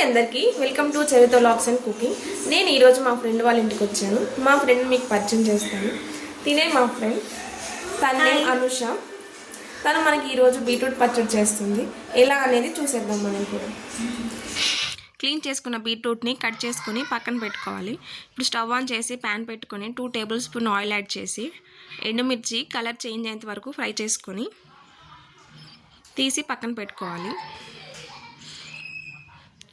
అందరికీ welcome to చరిత్ర vlogs and cooking. నేను ఈరోజు మా ఫ్రెండ్ వాళ్ళ ఇంటికి వచ్చాను. మా ఫ్రెండ్ మీకు పరిచయం చేస్తాను. తినే మా ఫ్రెండ్, తన నేమ్ అనుష. తను మనకి ఈరోజు బీట్రూట్ పచ్చడి చేస్తుంది. ఎలా అనేది చూసేద్దాం మనం కూడా. క్లీన్ చేసుకున్న బీట్రూట్ని కట్ చేసుకుని పక్కన పెట్టుకోవాలి. ఇప్పుడు స్టవ్ ఆన్ చేసి ప్యాన్ పెట్టుకొని 2 టేబుల్ స్పూన్ ఆయిల్ యాడ్ చేసి ఎండుమిర్చి కలర్ చేంజ్ అయ్యేంత వరకు ఫ్రై చేసుకొని తీసి పక్కన పెట్టుకోవాలి.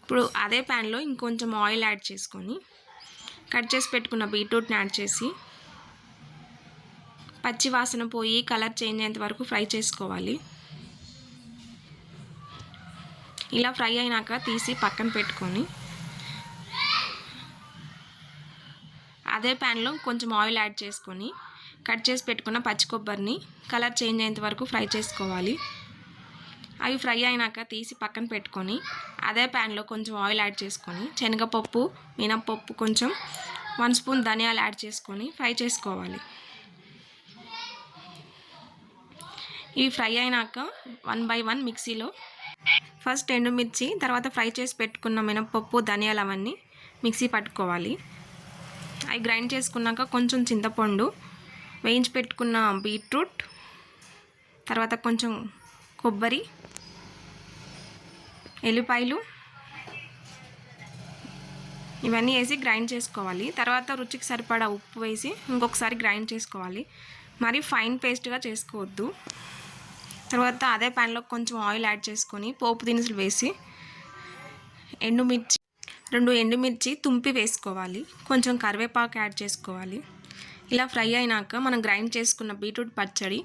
ఇప్పుడు అదే ప్యాన్లో ఇంకొంచెం ఆయిల్ యాడ్ చేసుకొని కట్ చేసి పెట్టుకున్న బీట్రూట్ని యాడ్ చేసి పచ్చి వాసన పోయి కలర్ చేంజ్ అయ్యేంత వరకు ఫ్రై చేసుకోవాలి. ఇలా ఫ్రై అయినాక తీసి పక్కన పెట్టుకొని అదే ప్యాన్లో కొంచెం ఆయిల్ యాడ్ చేసుకొని కట్ చేసి పెట్టుకున్న పచ్చి కొబ్బరిని కలర్ చేంజ్ అయ్యేంత వరకు ఫ్రై చేసుకోవాలి. అవి ఫ్రై అయినాక తీసి పక్కన పెట్టుకొని అదే ప్యాన్లో కొంచెం ఆయిల్ యాడ్ చేసుకొని శనగపప్పు, మినప్పప్పు, కొంచెం 1 స్పూన్ ధనియాలు యాడ్ చేసుకొని ఫ్రై చేసుకోవాలి. ఇవి ఫ్రై అయినాక 1 బై 1 మిక్సీలో ఫస్ట్ ఎండుమిర్చి, తర్వాత ఫ్రై చేసి పెట్టుకున్న మినప్పప్పు, ధనియాలు అవన్నీ మిక్సీ పట్టుకోవాలి. అవి గ్రైండ్ చేసుకున్నాక కొంచెం చింతపండు, వేయించి పెట్టుకున్న బీట్రూట్, తర్వాత కొంచెం కొబ్బరి, ఎల్లిపాయలు ఇవన్నీ వేసి గ్రైండ్ చేసుకోవాలి. తర్వాత రుచికి సరిపడా ఉప్పు వేసి ఇంకొకసారి గ్రైండ్ చేసుకోవాలి. మరి ఫైన్ పేస్ట్గా చేసుకోవద్దు. తర్వాత అదే ప్యాన్లో కొంచెం ఆయిల్ యాడ్ చేసుకొని పోపు దినుసులు వేసి రెండు ఎండుమిర్చి తుంపి వేసుకోవాలి. కొంచెం కరివేపాకు యాడ్ చేసుకోవాలి. ఇలా ఫ్రై అయినాక మనం గ్రైండ్ చేసుకున్న బీట్రూట్ పచ్చడి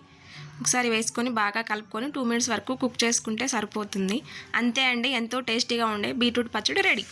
ఒకసారి వేసుకొని బాగా కలుపుకొని 2 మినిట్స్ వరకు కుక్ చేసుకుంటే సరిపోతుంది. అంతే అండి, ఎంతో టేస్టీగా ఉండే బీట్రూట్ పచ్చడి రెడీ.